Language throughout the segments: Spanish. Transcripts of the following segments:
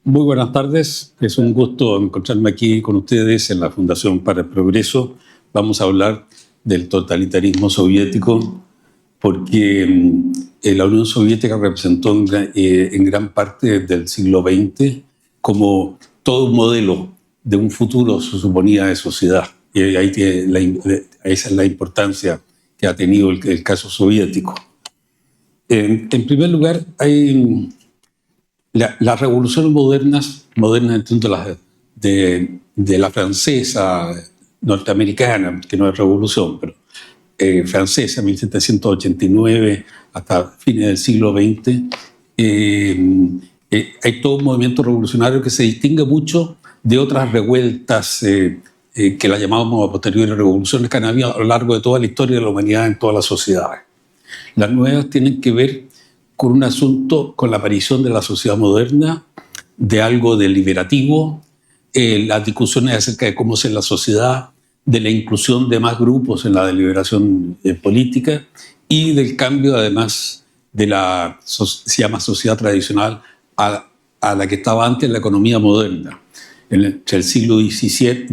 Muy buenas tardes, es un gusto encontrarme aquí con ustedes en la Fundación para el Progreso. Vamos a hablar del totalitarismo soviético porque la Unión Soviética representó en gran parte del siglo XX como todo un modelo de un futuro, se suponía, de sociedad. Y ahí esa es la importancia que ha tenido el caso soviético. En primer lugar, hay las revoluciones modernas entiendo de la francesa, norteamericana, que no es revolución, pero francesa, 1789 hasta fines del siglo XX, hay todo un movimiento revolucionario que se distingue mucho de otras revueltas que las llamamos a posteriori revoluciones que han habido a lo largo de toda la historia de la humanidad en todas las sociedades. Las nuevas tienen que ver con un asunto, con la aparición de la sociedad moderna, de algo deliberativo, las discusiones acerca de cómo es la sociedad, de la inclusión de más grupos en la deliberación política y del cambio, además, de se llama sociedad tradicional a la que estaba antes la economía moderna. Entre el siglo XVIII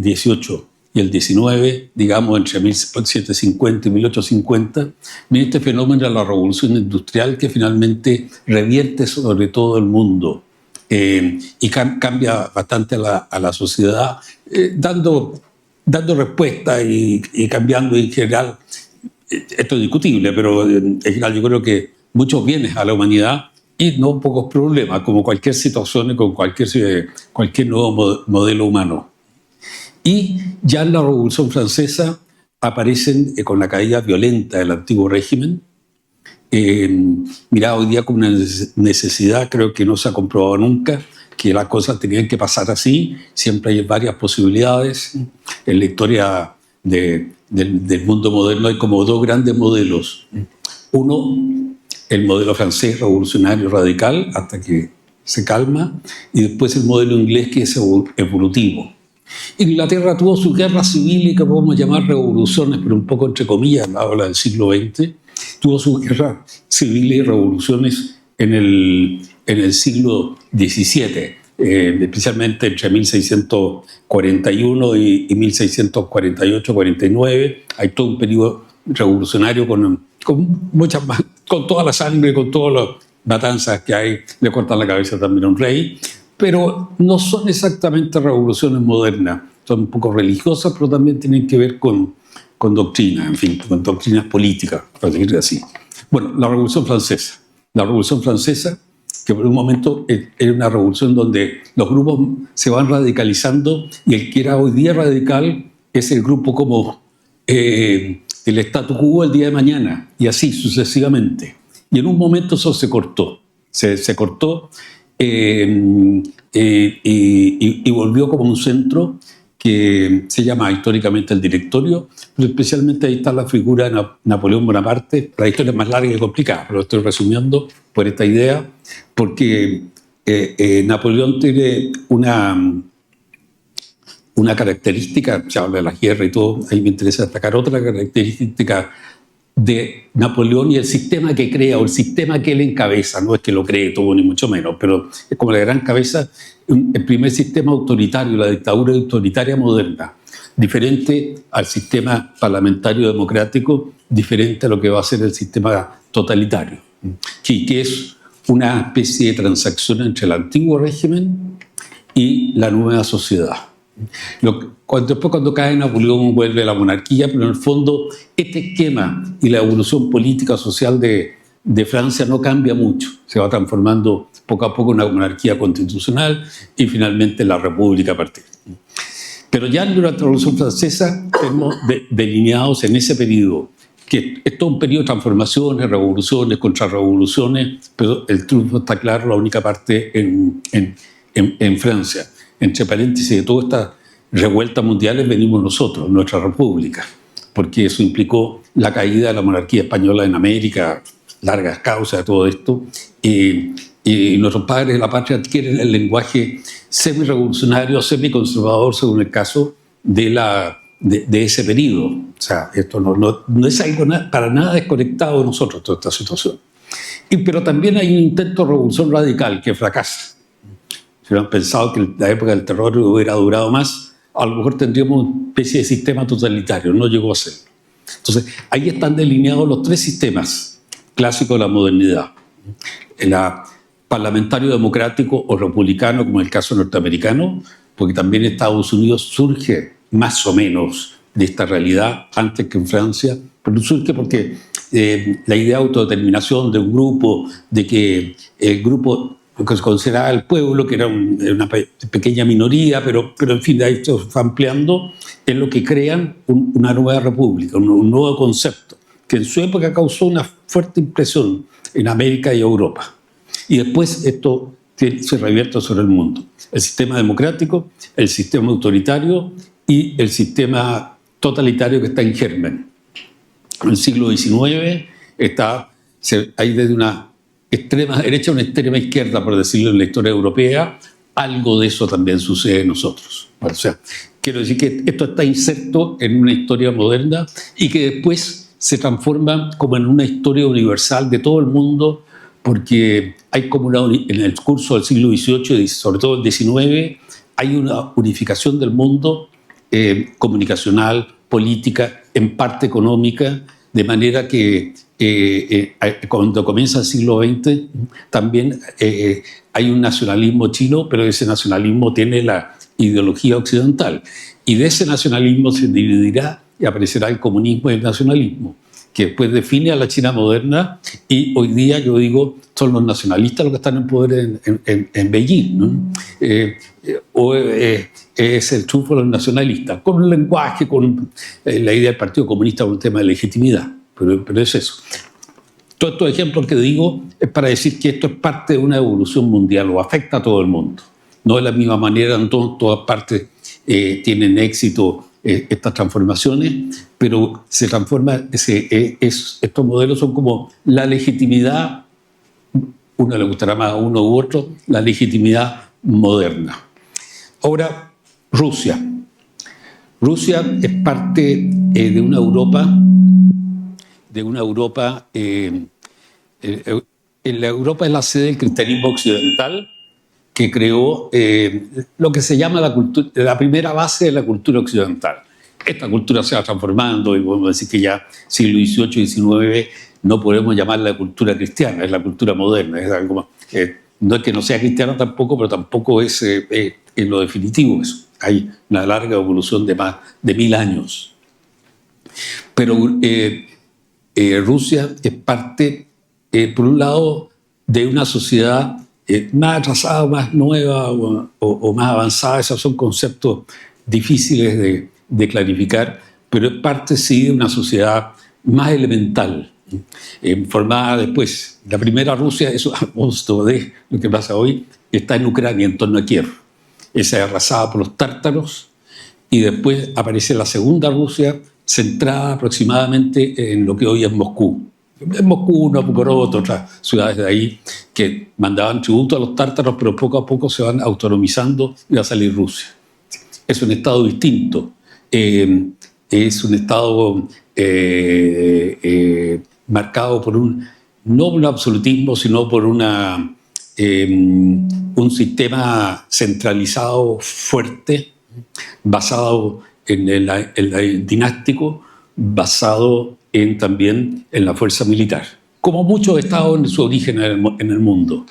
y el XIX, digamos, entre 1750 y 1850, viene este fenómeno de la revolución industrial que finalmente revierte sobre todo el mundo y cambia bastante a la sociedad, dando respuesta y cambiando en general. Esto es discutible, pero en general yo creo que muchos bienes a la humanidad y no pocos problemas, como cualquier situación y con cualquier nuevo modelo humano. Y ya en la Revolución Francesa aparecen con la caída violenta del antiguo régimen. Mirá, hoy día como una necesidad, creo que no se ha comprobado nunca que las cosas tenían que pasar así. Siempre hay varias posibilidades. En la historia del mundo moderno hay como dos grandes modelos. Uno, el modelo francés revolucionario radical, hasta que se calma, y después el modelo inglés, que es evolutivo. Inglaterra tuvo su guerra civil y que podemos llamar revoluciones, pero un poco entre comillas, habla del siglo XX. Tuvo sus guerras civiles y revoluciones en el siglo XVII, especialmente entre 1641 y 1648-49. Hay todo un periodo revolucionario con toda la sangre, con todas las matanzas que hay. Le cortan la cabeza también a un rey. Pero no son exactamente revoluciones modernas, son un poco religiosas, pero también tienen que ver con doctrina, en fin, con doctrinas políticas, para decirlo así. Bueno, la Revolución Francesa. La Revolución Francesa, que por un momento era una revolución donde los grupos se van radicalizando y el que era hoy día radical es el grupo como el statu quo el día de mañana, y así sucesivamente. Y en un momento eso se cortó. Se cortó. Y volvió como un centro que se llama históricamente el Directorio, pero especialmente ahí está la figura de Napoleón Bonaparte. La historia es más larga y complicada, pero lo estoy resumiendo por esta idea, porque Napoleón tiene una característica, se habla de la guerra y todo, ahí me interesa destacar otra característica de Napoleón y el sistema que crea o el sistema que él encabeza. No es que lo cree todo ni mucho menos, pero es como la gran cabeza, el primer sistema autoritario, la dictadura autoritaria moderna, diferente al sistema parlamentario democrático, diferente a lo que va a ser el sistema totalitario, que es una especie de transacción entre el antiguo régimen y la nueva sociedad. Después, cuando cae Napoleón, vuelve la monarquía, pero en el fondo este esquema y la evolución política social de Francia no cambia mucho. Se va transformando poco a poco en una monarquía constitucional y finalmente la república a partir. Pero ya durante la Revolución Francesa hemos delineados en ese periodo, que es todo un periodo de transformaciones, revoluciones, contrarrevoluciones, pero el triunfo está claro, la única parte en Francia. Entre paréntesis, de todas estas revueltas mundiales venimos nosotros, nuestra república, porque eso implicó la caída de la monarquía española en América, largas causas de todo esto, y nuestros padres de la patria adquieren el lenguaje semi-revolucionario, semi-conservador, según el caso de ese periodo. O sea, esto no es algo para nada desconectado de nosotros, toda esta situación. Pero también hay un intento de revolución radical que fracasa. si hubieran pensado que la época del terror hubiera durado más, a lo mejor tendríamos una especie de sistema totalitario, no llegó a ser. Entonces, ahí están delineados los tres sistemas clásicos de la modernidad. El parlamentario democrático o republicano, como en el caso norteamericano, porque también Estados Unidos surge más o menos de esta realidad antes que en Francia, pero surge porque la idea de autodeterminación de un grupo, de que el grupo que se consideraba el pueblo, que era una pequeña minoría, pero en fin, ahí se fue ampliando, es lo que crean una nueva república, un nuevo concepto, que en su época causó una fuerte impresión en América y Europa. Y después esto se revierte sobre el mundo. El sistema democrático, el sistema autoritario y el sistema totalitario que está en germen. En el siglo XIX hay desde una extrema derecha a una extrema izquierda, por decirlo en la historia europea. Algo de eso también sucede en nosotros. O sea, quiero decir que esto está inserto en una historia moderna y que después se transforma como en una historia universal de todo el mundo, porque hay como en el curso del siglo XVIII y sobre todo el XIX, hay una unificación del mundo comunicacional, política, en parte económica, de manera que cuando comienza el siglo XX también hay un nacionalismo chino, pero ese nacionalismo tiene la ideología occidental. Y de ese nacionalismo se dividirá y aparecerá el comunismo y el nacionalismo, que después define a la China moderna, y hoy día yo digo son los nacionalistas los que están en poder en Beijing, ¿no? Es el triunfo de los nacionalistas, con un lenguaje, con la idea del Partido Comunista, con un tema de legitimidad, pero es eso. Todos estos ejemplos que digo es para decir que esto es parte de una evolución mundial, o afecta a todo el mundo. No de la misma manera, en todas partes tienen éxito estas transformaciones, pero se transforma, estos modelos son como la legitimidad, uno le gustará más a uno u otro, la legitimidad moderna. Ahora, Rusia. Rusia es parte de una Europa, la Europa es la sede del cristianismo occidental, que creó lo que se llama la primera base de la cultura occidental. Esta cultura se va transformando y podemos decir que ya siglo XVIII y XIX no podemos llamarla cultura cristiana, es la cultura moderna. Es algo más, no es que no sea cristiana tampoco, pero tampoco es en lo definitivo eso. Hay una larga evolución de más de 1000 años. Pero Rusia es parte, por un lado, de una sociedad más atrasada, más nueva o más avanzada. Esos son conceptos difíciles de clarificar, pero es parte, sí, de una sociedad más elemental, formada después. La primera Rusia, eso a costo de lo que pasa hoy, está en Ucrania, en torno a Kiev. Esa es arrasada por los tártaros, y después aparece la segunda Rusia, centrada aproximadamente en lo que hoy es Moscú. En Moscú, Novgorod, otras ciudades de ahí que mandaban tributo a los tártaros, pero poco a poco se van autonomizando y va a salir Rusia. Es un estado distinto, es un estado marcado por no un absolutismo, sino por un sistema centralizado fuerte, basado en el dinástico, basado también en la fuerza militar, como muchos estados en su origen en el mundo.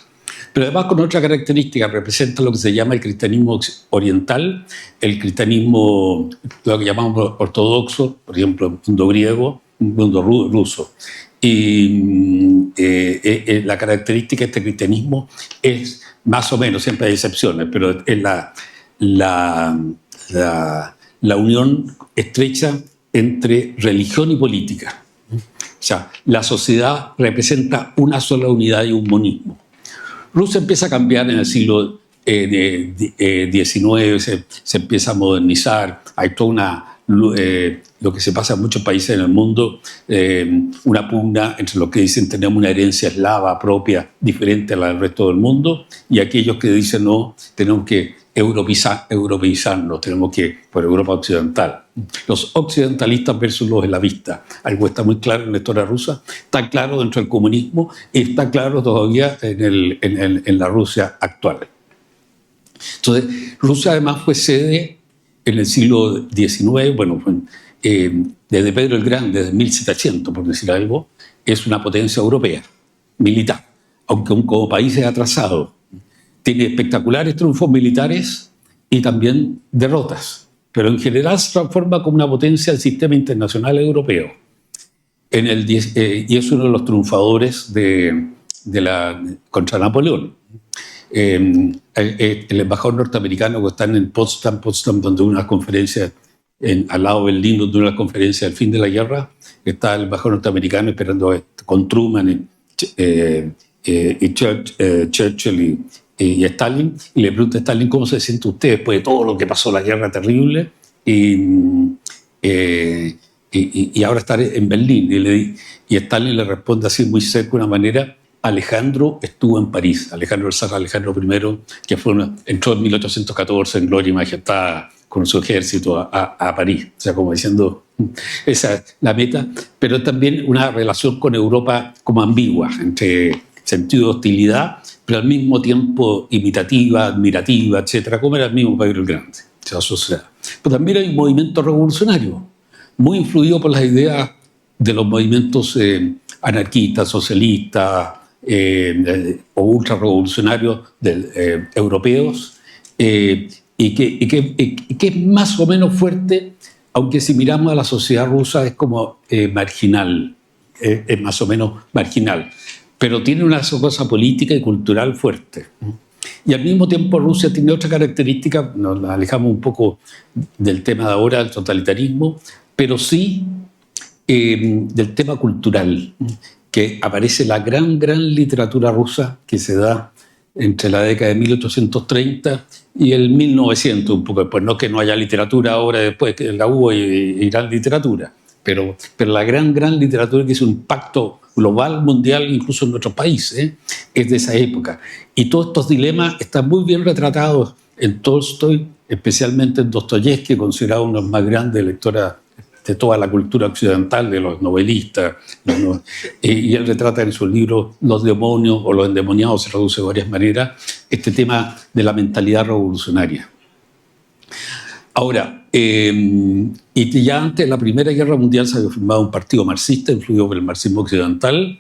Pero además con otra característica, representa lo que se llama el cristianismo oriental, el cristianismo, lo que llamamos ortodoxo, por ejemplo, el mundo griego, el mundo ruso. Y la característica de este cristianismo es, más o menos, siempre hay excepciones, pero es la unión estrecha entre religión y política. O sea, la sociedad representa una sola unidad y un monismo. Rusia empieza a cambiar en el siglo XIX, se empieza a modernizar, hay toda lo que se pasa en muchos países en el mundo, una pugna entre los que dicen tenemos una herencia eslava propia, diferente a la del resto del mundo, y aquellos que dicen no, tenemos que europeizarnos, tenemos que por Europa occidental. Los occidentalistas versus los eslavistas. Algo está muy claro en la historia rusa, está claro dentro del comunismo y está claro todavía en la Rusia actual. Entonces, Rusia además fue sede en el siglo XIX, bueno, desde Pedro el Grande, desde 1700, por decir algo, es una potencia europea, militar, aunque como país es atrasado. Tiene espectaculares triunfos militares y también derrotas, pero en general se transforma como una potencia del sistema internacional europeo. Y es uno de los triunfadores contra Napoleón. El embajador norteamericano que está en Potsdam, donde una conferencia al lado de Berlín, donde una conferencia del fin de la guerra, está el embajador norteamericano esperando con Truman y Churchill y Stalin, y le pregunta a Stalin cómo se siente usted después de todo lo que pasó, la guerra terrible, y ahora está en Berlín. Y Stalin le responde así muy seco, de una manera: Alejandro estuvo en París, Alejandro el zar Alejandro I, que entró en 1814 en gloria y majestad con su ejército a París. O sea, como diciendo, esa es la meta, pero también una relación con Europa como ambigua, entre sentido de hostilidad, pero al mismo tiempo imitativa, admirativa, etcétera, como era el mismo Pedro el Grande. Pero también hay un movimiento revolucionario, muy influido por las ideas de los movimientos anarquistas, socialistas o ultrarrevolucionarios europeos, y que es más o menos fuerte, aunque si miramos a la sociedad rusa es como marginal, es más o menos marginal, pero tiene una cosa política y cultural fuerte. Y al mismo tiempo Rusia tiene otra característica, nos alejamos un poco del tema de ahora, del totalitarismo, pero sí del tema cultural, que aparece la gran literatura rusa que se da entre la década de 1830 y el 1900, un poco después. No que no haya literatura ahora, después que la hubo y gran literatura, pero la gran literatura que es un pacto global, mundial, incluso en nuestro país, es de esa época. Y todos estos dilemas están muy bien retratados en Tolstoy, especialmente en Dostoyevsky, considerado uno de los más grandes lectores de toda la cultura occidental, de los novelistas. Y él retrata en su libro Los demonios o los endemoniados, se traduce de varias maneras, este tema de la mentalidad revolucionaria. Ahora, y ya antes de la Primera Guerra Mundial se había formado un partido marxista influido por el marxismo occidental.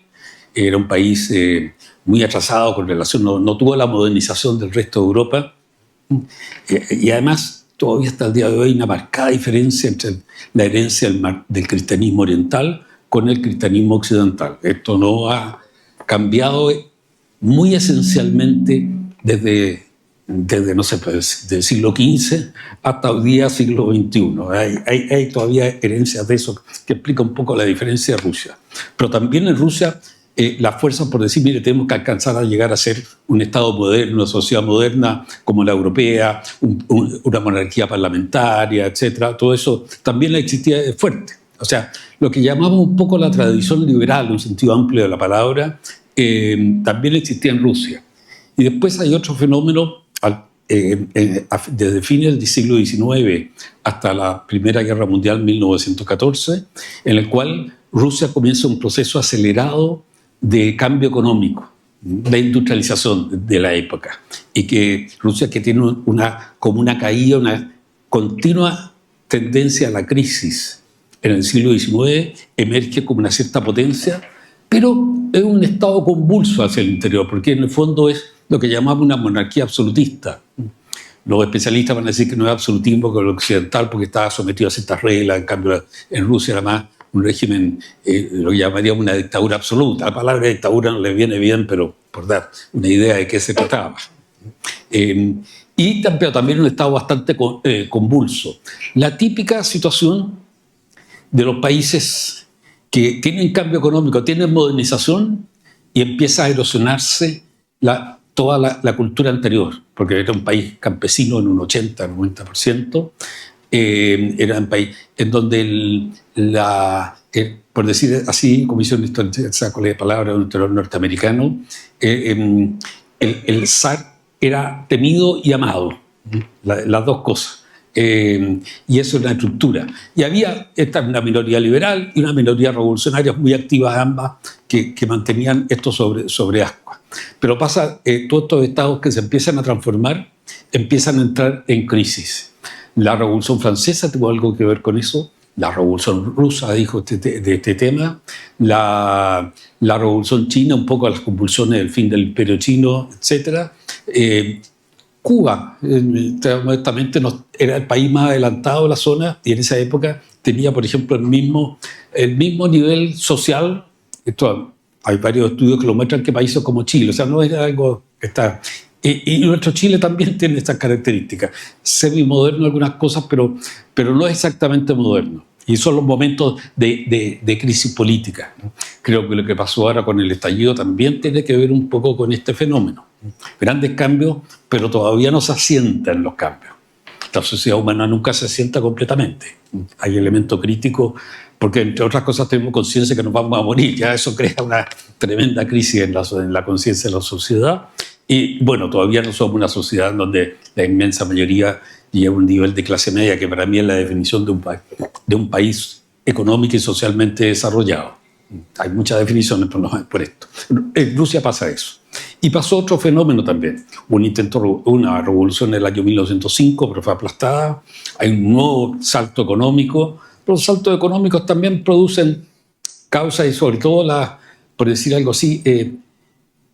Era un país muy atrasado con relación, no tuvo la modernización del resto de Europa. Y además, todavía hasta el día de hoy hay una marcada diferencia entre la herencia del cristianismo oriental con el cristianismo occidental. Esto no ha cambiado muy esencialmente desde no sé, del siglo XV hasta hoy día, siglo XXI. Hay todavía herencias de eso que explica un poco la diferencia de Rusia. Pero también en Rusia las fuerzas, por decir, mire, tenemos que alcanzar a llegar a ser un Estado moderno, una sociedad moderna como la europea, una monarquía parlamentaria, etcétera. Todo eso también existía fuerte. O sea, lo que llamamos un poco la tradición liberal, en un sentido amplio de la palabra, también existía en Rusia. Y después hay otro fenómeno, desde fines del siglo XIX hasta la Primera Guerra Mundial, 1914, en el cual Rusia comienza un proceso acelerado de cambio económico, de industrialización de la época, y que Rusia, que tiene como una caída, una continua tendencia a la crisis en el siglo XIX, emerge como una cierta potencia, pero es un estado convulso hacia el interior, porque en el fondo es lo que llamamos una monarquía absolutista. Los especialistas van a decir que no es absolutismo como el occidental, porque estaba sometido a ciertas reglas. En cambio, en Rusia era más un régimen, lo que llamaríamos una dictadura absoluta. La palabra dictadura no le viene bien, pero por dar una idea de qué se trataba. Pero también un estado bastante convulso. La típica situación de los países que tienen cambio económico, tienen modernización, y empieza a erosionarse toda la cultura anterior, porque era un país campesino en un 80-90%, era un país en donde por decir así, como hizo saco la palabra de un historiador norteamericano, el zar era temido y amado, las dos cosas. Y eso es una estructura. Y había una minoría liberal y una minoría revolucionaria muy activas ambas que mantenían esto sobre ascuas. Pero pasa todos estos estados que se empiezan a transformar empiezan a entrar en crisis. La Revolución Francesa tuvo algo que ver con eso, la Revolución Rusa dijo de este tema, la Revolución China, un poco las convulsiones del fin del Imperio Chino, etc. Cuba, honestamente, era el país más adelantado de la zona y en esa época tenía, por ejemplo, el mismo nivel social. Hay varios estudios que lo muestran, que países como Chile, o sea, no es algo que está... Y nuestro Chile también tiene estas características, semi-moderno algunas cosas, pero no es exactamente moderno. Y son los momentos de crisis política. Creo que lo que pasó ahora con el estallido también tiene que ver un poco con este fenómeno. Grandes cambios, pero todavía no se asientan los cambios. La sociedad humana nunca se asienta completamente. Hay elementos críticos, porque entre otras cosas tenemos conciencia que nos vamos a morir. Ya eso crea una tremenda crisis en la conciencia de la sociedad. Y bueno, todavía no somos una sociedad donde la inmensa mayoría llega a un nivel de clase media, que para mí es la definición de un país económico y socialmente desarrollado. Hay muchas definiciones, pero no es por esto. En Rusia pasa eso. Y pasó otro fenómeno también. Una revolución en el año 1905, pero fue aplastada. Hay un nuevo salto económico. Pero los saltos económicos también producen causas y sobre todo, por decir algo así,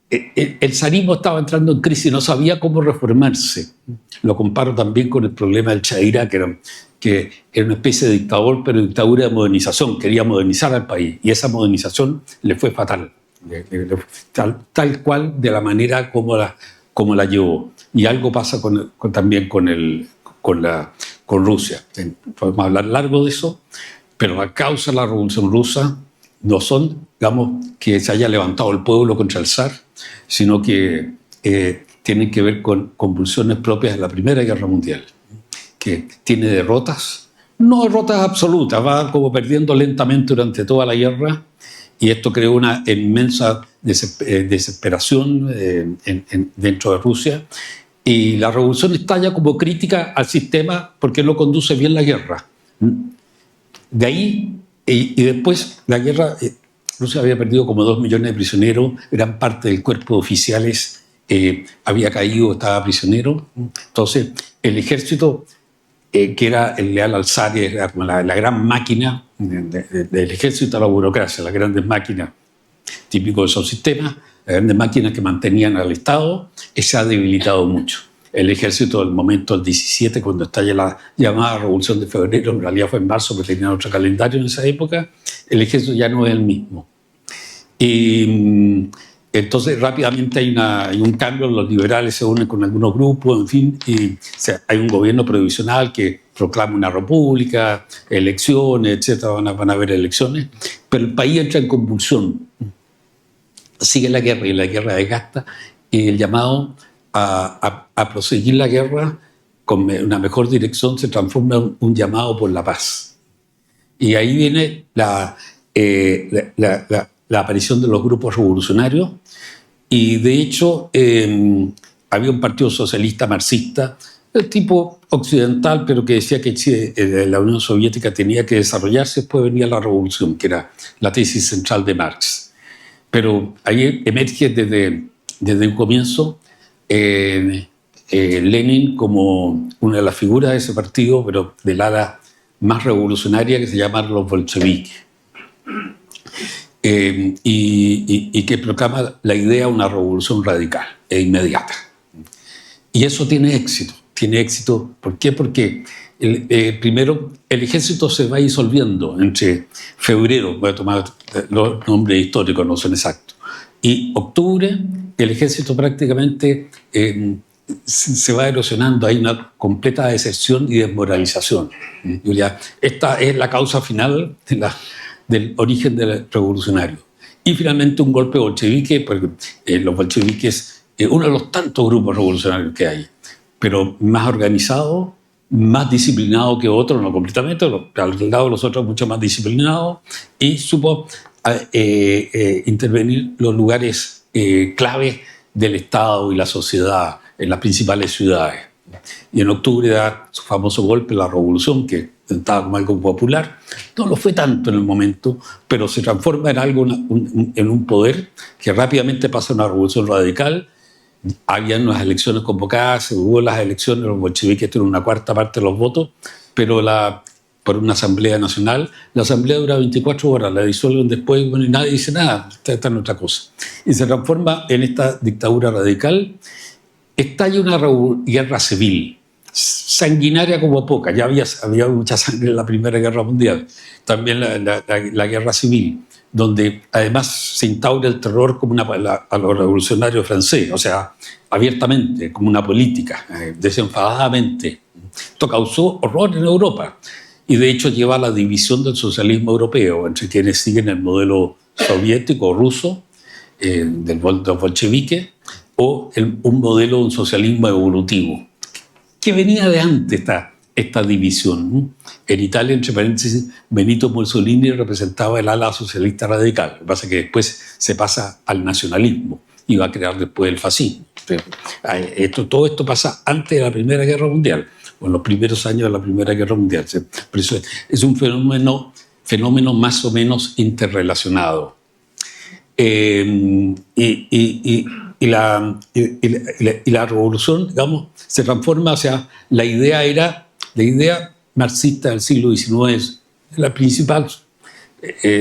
el zarismo estaba entrando en crisis y no sabía cómo reformarse. Lo comparo también con el problema del Shah, que era una especie de dictador, pero dictadura de modernización. Quería modernizar al país y esa modernización le fue fatal. Tal cual, de la manera como la llevó. Y algo pasa también con Rusia. Podemos hablar largo de eso, pero la causa de la Revolución Rusa no son, digamos, que se haya levantado el pueblo contra el zar, sino que tienen que ver con convulsiones propias de la Primera Guerra Mundial, que tiene derrotas, no derrotas absolutas, va como perdiendo lentamente durante toda la guerra, y esto creó una inmensa desesperación dentro de Rusia, y la revolución estalla como crítica al sistema porque no conduce bien la guerra. De ahí, y después la guerra, Rusia había perdido como 2 millones de prisioneros, gran parte del cuerpo de oficiales había caído, estaba prisionero. Entonces, el ejército, que era el leal al zar, era como la gran máquina del ejército, a la burocracia, las grandes máquinas típicos de esos sistemas, las grandes máquinas que mantenían al Estado, se ha debilitado mucho. El ejército del momento del 17, cuando estalla la llamada Revolución de Febrero, en realidad fue en marzo, porque tenían otro calendario en esa época, el ejército ya no es el mismo. Y entonces rápidamente hay un cambio, los liberales se unen con algunos grupos, en fin, y hay un gobierno provisional que proclama una república, elecciones, etcétera, van a haber elecciones, pero el país entra en convulsión. Sigue la guerra y la guerra desgasta, y el llamado a proseguir la guerra con una mejor dirección se transforma en un llamado por la paz. Y ahí viene la aparición de los grupos revolucionarios, y de hecho había un partido socialista marxista, el tipo occidental, pero que decía que la Unión Soviética tenía que desarrollarse. Después venía la revolución, que era la tesis central de Marx. Pero ahí emerge desde un comienzo Lenin como una de las figuras de ese partido, pero del ala más revolucionaria, que se llamaron los bolcheviques, y que proclama la idea de una revolución radical e inmediata. Y eso tiene éxito. Tiene éxito, ¿por qué? Porque primero el ejército se va disolviendo entre febrero, voy a tomar los nombres históricos, no son exactos, y octubre, el ejército prácticamente se va erosionando. Hay una completa deserción y desmoralización. Esta es la causa final del origen del revolucionario. Y finalmente un golpe bolchevique, porque los bolcheviques, uno de los tantos grupos revolucionarios que hay, pero más organizado, más disciplinado que otros, no completamente, al lado de los otros mucho más disciplinado, y supo intervenir los lugares clave del Estado y la sociedad en las principales ciudades. Y en octubre da su famoso golpe, la revolución, que estaba como algo popular. No lo fue tanto en el momento, pero se transforma en algo, en un poder que rápidamente pasa a una revolución radical. había unas elecciones convocadas, hubo las elecciones, los bolcheviques tuvieron una cuarta parte de los votos, pero por una asamblea nacional, la asamblea dura 24 horas, la disuelven después, bueno, y nadie dice nada, está en otra cosa. Y se transforma en esta dictadura radical. Estalla una guerra civil, sanguinaria como poca. Ya había mucha sangre en la Primera Guerra Mundial. También la guerra civil, donde además se instaura el terror como a los revolucionarios franceses, o sea, abiertamente, como una política, desenfadadamente. Esto causó horror en Europa y de hecho lleva a la división del socialismo europeo entre quienes siguen el modelo soviético o ruso de los bolcheviques o un modelo, un socialismo evolutivo, que venía de antes esta división. En Italia, entre paréntesis, Benito Mussolini representaba el ala socialista radical. Lo que pasa es que después se pasa al nacionalismo y va a crear después el fascismo. Todo esto pasa antes de la Primera Guerra Mundial, o en los primeros años de la Primera Guerra Mundial. Por eso es un fenómeno más o menos interrelacionado. Y la revolución, digamos, se transforma, o sea, la idea marxista del siglo XIX, la principal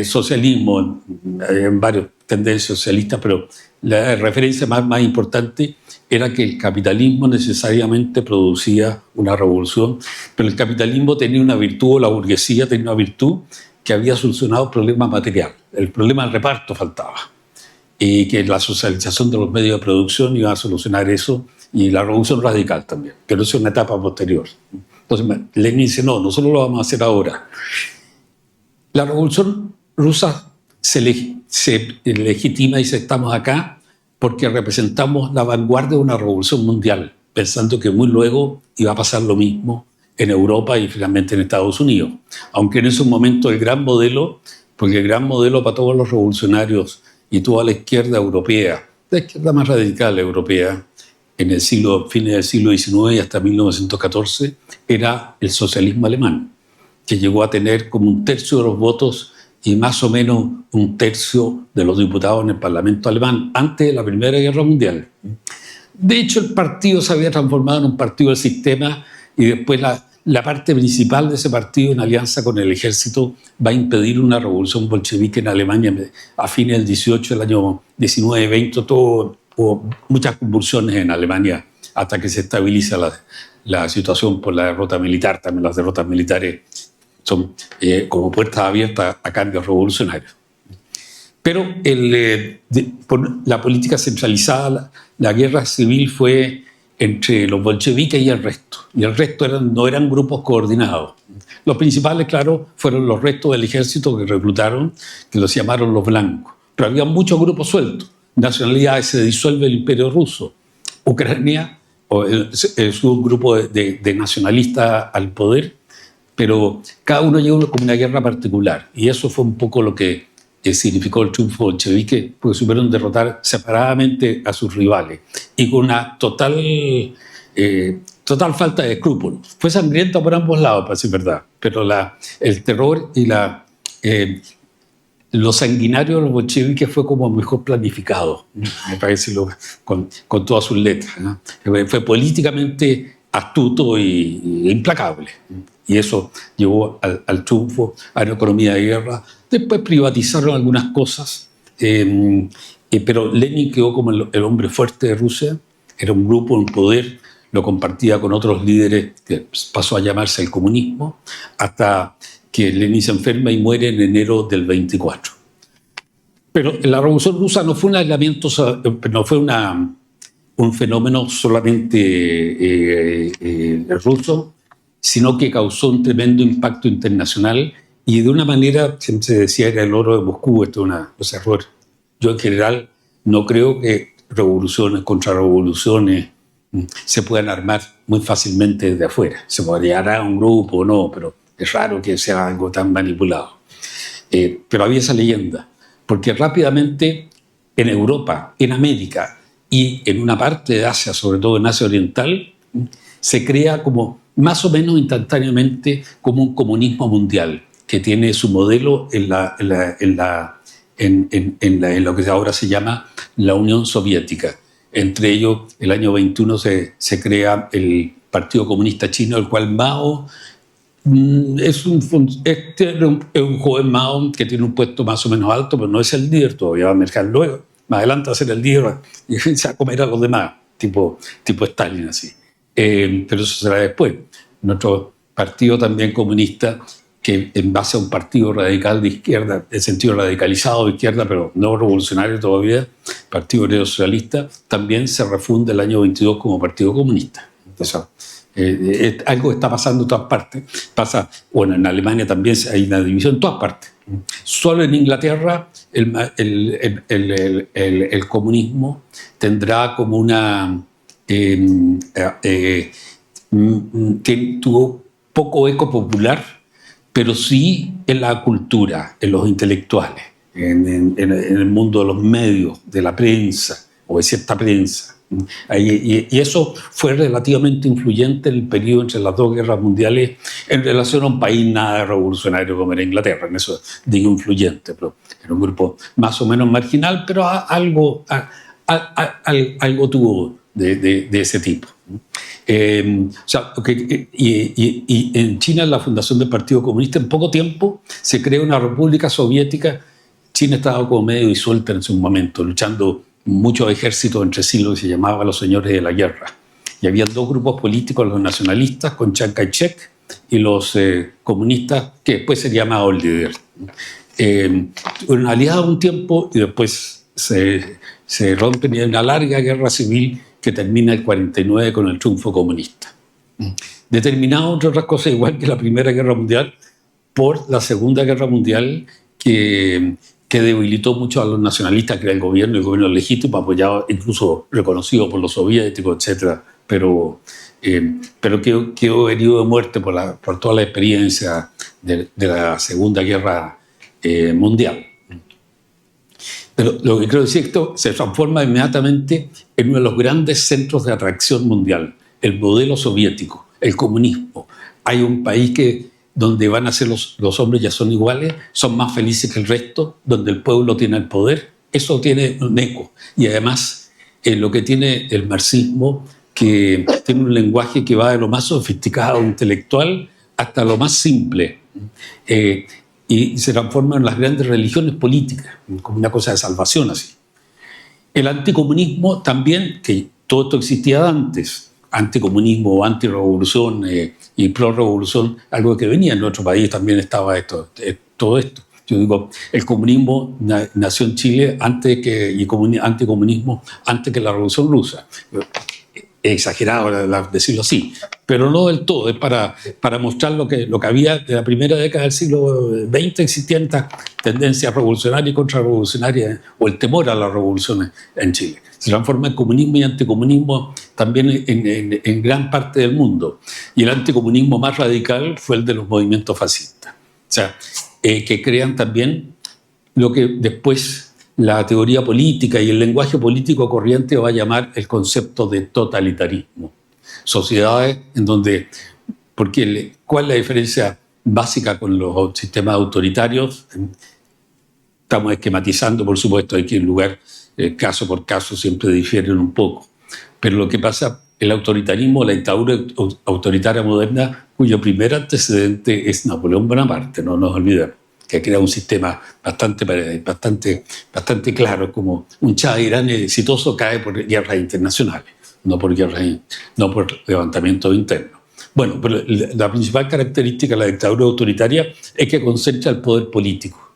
socialismo, en varias tendencias socialistas, pero la referencia más importante era que el capitalismo necesariamente producía una revolución, pero el capitalismo tenía una virtud, o la burguesía tenía una virtud, que había solucionado problemas materiales. El problema del reparto faltaba. Y que la socialización de los medios de producción iba a solucionar eso, y la revolución radical también, pero eso es una etapa posterior. Entonces Lenin dice, no, nosotros lo vamos a hacer ahora. La revolución rusa se legitima y dice, estamos acá porque representamos la vanguardia de una revolución mundial, pensando que muy luego iba a pasar lo mismo en Europa y finalmente en Estados Unidos. Aunque en ese momento el gran modelo, porque el gran modelo para todos los revolucionarios y toda la izquierda europea, la izquierda más radical europea, en el fines del siglo XIX y hasta 1914, era el socialismo alemán, que llegó a tener como 1/3 de los votos y más o menos 1/3 de los diputados en el Parlamento alemán antes de la Primera Guerra Mundial. De hecho, el partido se había transformado en un partido del sistema y después la parte principal de ese partido, en alianza con el ejército, va a impedir una revolución bolchevique en Alemania a fines del 18, el año 19-20, hubo muchas convulsiones en Alemania hasta que se estabiliza la situación por la derrota militar. También las derrotas militares son como puertas abiertas a cambios revolucionarios. Pero por la política centralizada, la guerra civil fue entre los bolcheviques y el resto. Y el resto no eran grupos coordinados. Los principales, claro, fueron los restos del ejército que reclutaron, que los llamaron los blancos. Pero había muchos grupos sueltos. Nacionalidades, se disuelve el imperio ruso. Ucrania es un grupo de nacionalistas al poder, pero cada uno llegó como una guerra particular. Y eso fue un poco lo que significó el triunfo bolchevique, porque supieron derrotar separadamente a sus rivales y con una total falta de escrúpulos. Fue sangriento por ambos lados, para decir verdad, pero el terror y lo sanguinario de los bolcheviques fue como mejor planificado, me parece, con todas sus letras, ¿no? Fue políticamente astuto e implacable. Y eso llevó al triunfo, a una economía de guerra. Después privatizaron algunas cosas, pero Lenin quedó como el hombre fuerte de Rusia. Era un grupo, un poder, lo compartía con otros líderes que pasó a llamarse el comunismo, hasta que Lenin se enferma y muere en enero del 24. Pero la Revolución Rusa no fue un aislamiento, no fue un fenómeno solamente ruso, sino que causó un tremendo impacto internacional y de una manera, siempre se decía, era el oro de Moscú. Esto es un error. Yo en general no creo que revoluciones, contrarrevoluciones se puedan armar muy fácilmente desde afuera. Se podría armar un grupo o no, pero es raro que sea algo tan manipulado. Pero había esa leyenda, porque rápidamente en Europa, en América y en una parte de Asia, sobre todo en Asia Oriental, se crea como más o menos instantáneamente como un comunismo mundial que tiene su modelo en lo que ahora se llama la Unión Soviética. Entre ellos, el año 21 se crea el Partido Comunista Chino, el cual Mao es un joven Mao que tiene un puesto más o menos alto, pero no es el líder, todavía va a emerger luego. Más adelante va a ser el líder y se va a comer a los demás, tipo Stalin, así. Pero eso será después. Nuestro partido también comunista, que en base a un partido radical de izquierda, en sentido radicalizado de izquierda, pero no revolucionario todavía, Partido Obrero Socialista, también se refunda el año 22 como Partido Comunista. Entonces, algo está pasando en todas partes. Bueno, en Alemania también hay una división en todas partes. Solo en Inglaterra el comunismo tendrá como una... que tuvo poco eco popular, pero sí en la cultura, en los intelectuales, en el mundo de los medios, de la prensa o de cierta prensa. Y eso fue relativamente influyente en el periodo entre las dos guerras mundiales en relación a un país nada revolucionario como era Inglaterra. En eso digo influyente, pero era un grupo más o menos marginal, pero algo tuvo de ese tipo. Y en China, en la fundación del Partido Comunista, en poco tiempo se crea una república soviética. China estaba como medio disuelta en su momento, luchando muchos ejércitos entre sí, lo que se llamaba los señores de la guerra. Y había dos grupos políticos, los nacionalistas con Chiang Kai-shek y los comunistas, que después sería Mao el líder. Fueron aliados un tiempo y después se rompen y hay una larga guerra civil que termina el 49 con el triunfo comunista. Determinado, entre otras cosas, igual que la Primera Guerra Mundial, por la Segunda Guerra Mundial, que debilitó mucho a los nacionalistas, que era el gobierno legítimo, apoyado, incluso reconocido por los soviéticos, etc. Pero quedó herido de muerte por toda la experiencia de la Segunda Guerra Mundial. Pero lo que quiero decir es que esto se transforma inmediatamente en uno de los grandes centros de atracción mundial, el modelo soviético, el comunismo. Hay un país donde van a ser los hombres ya son iguales, son más felices que el resto, donde el pueblo tiene el poder. Eso tiene un eco. Y además, lo que tiene el marxismo, que tiene un lenguaje que va de lo más sofisticado, intelectual, hasta lo más simple. Y se transforma en las grandes religiones políticas, como una cosa de salvación así. El anticomunismo también, que todo esto existía antes, anticomunismo, antirrevolución y prorrevolución, algo que venía en nuestro país también estaba todo esto. Yo digo, el comunismo nació en Chile y anticomunismo antes que la Revolución Rusa. Es exagerado decirlo así, pero no del todo. Es para mostrar lo que había de la primera década del siglo XX. Existían estas tendencias revolucionarias y contrarrevolucionarias, o el temor a las revoluciones en Chile. Se transforma en comunismo y anticomunismo también en gran parte del mundo. Y el anticomunismo más radical fue el de los movimientos fascistas. O sea, que crean también lo que después la teoría política y el lenguaje político corriente va a llamar el concepto de totalitarismo. Sociedades en donde... ¿Cuál es la diferencia básica con los sistemas autoritarios? Estamos esquematizando, por supuesto, hay que en lugar, caso por caso, siempre difieren un poco. Pero lo que pasa, el autoritarismo, la dictadura autoritaria moderna, cuyo primer antecedente es Napoleón Bonaparte, no nos olvidemos, que crea un sistema bastante claro, como un Shah de Irán exitoso cae por guerras internacionales, no por levantamientos internos. Bueno, pero la principal característica de la dictadura autoritaria es que concentra el poder político.